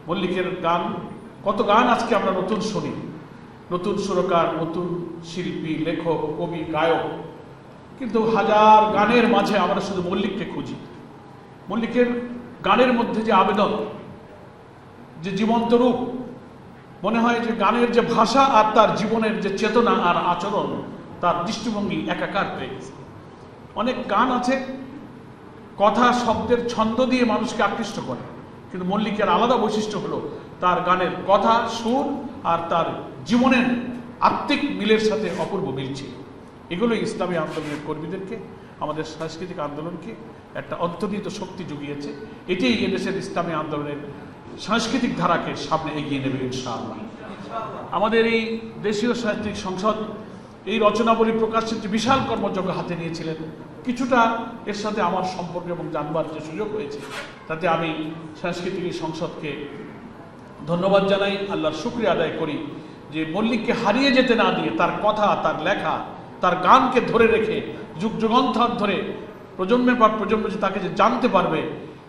মল্লিকের গান, কত গান আজকে আমরা নতুন শুনি, নতুন সুরকার, নতুন শিল্পী, লেখক, কবি, গায়ক, কিন্তু হাজার গানের মাঝে আমরা শুধু মল্লিককে খুঁজি। মল্লিকের গানের মধ্যে যে আবেদন, যে জীবন্ত রূপ, মনে হয় যে গানের যে ভাষা আর তার জীবনের যে চেতনা আর আচরণ, তার দৃষ্টিভঙ্গি একাকার হয়ে গেছে। অনেক গান আছে কথা শব্দের ছন্দ দিয়ে মানুষকে আকৃষ্ট করে, কিন্তু মল্লিকের আলাদা বৈশিষ্ট্য হলো তার গানের কথা, সুর আর তার জীবনের আত্মিক মিলের সাথে অপূর্ব মিল ছিল। এগুলো ইসলামী আন্দোলনের কর্মীদেরকে, আমাদের সাংস্কৃতিক আন্দোলনকে একটা অন্তর্নিহিত শক্তি জুগিয়েছে। এটাই এদেশের ইসলামী আন্দোলনের সাংস্কৃতিক ধারাকে সামনে এগিয়ে নেবে ইনশাআল্লাহ। আমাদের এই দেশীয় সাহিত্যিক সংসদ এই রচনাবলী প্রকাশের যে বিশাল কর্মযজ্ঞ হাতে নিয়েছিলেন, কিছুটা এর সাথে আমার সম্পর্ক এবং জানবার যে সুযোগ হয়েছে, তাতে আমি সাংস্কৃতিক সংসদকে ধন্যবাদ জানাই, আল্লাহর শুকরিয়া আদায় করি যে মল্লিককে হারিয়ে যেতে না দিয়ে তার কথা, তার লেখা, তার গানকে ধরে রেখে যুগ যুগান্তর ধরে প্রজন্মের পর প্রজন্ম যে তাকে যে জানতে পারবে,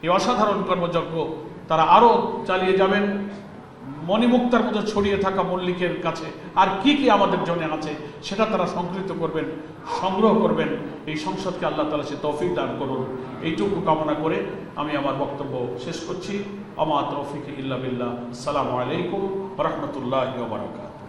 এই অসাধারণ কর্মযজ্ঞ তারা আরও চালিয়ে যাবেন। মণিমুক্তার মতো ছড়িয়ে থাকা মল্লিকের কাছে আর কি কি আমাদের জন্য আছে সেটা তারা সংকলিত করবেন, সংগ্রহ করবেন। এই সংসদকে আল্লাহ তাআলা সে তৌফিক দান করুন, এইটুকু কামনা করে আমি আমার বক্তব্য শেষ করছি। আমা তৌফিক ইল্লা বিল্লাহ। আসসালামু আলাইকুম ওয়া রাহমাতুল্লাহি ওয়া বারাকাতুহু।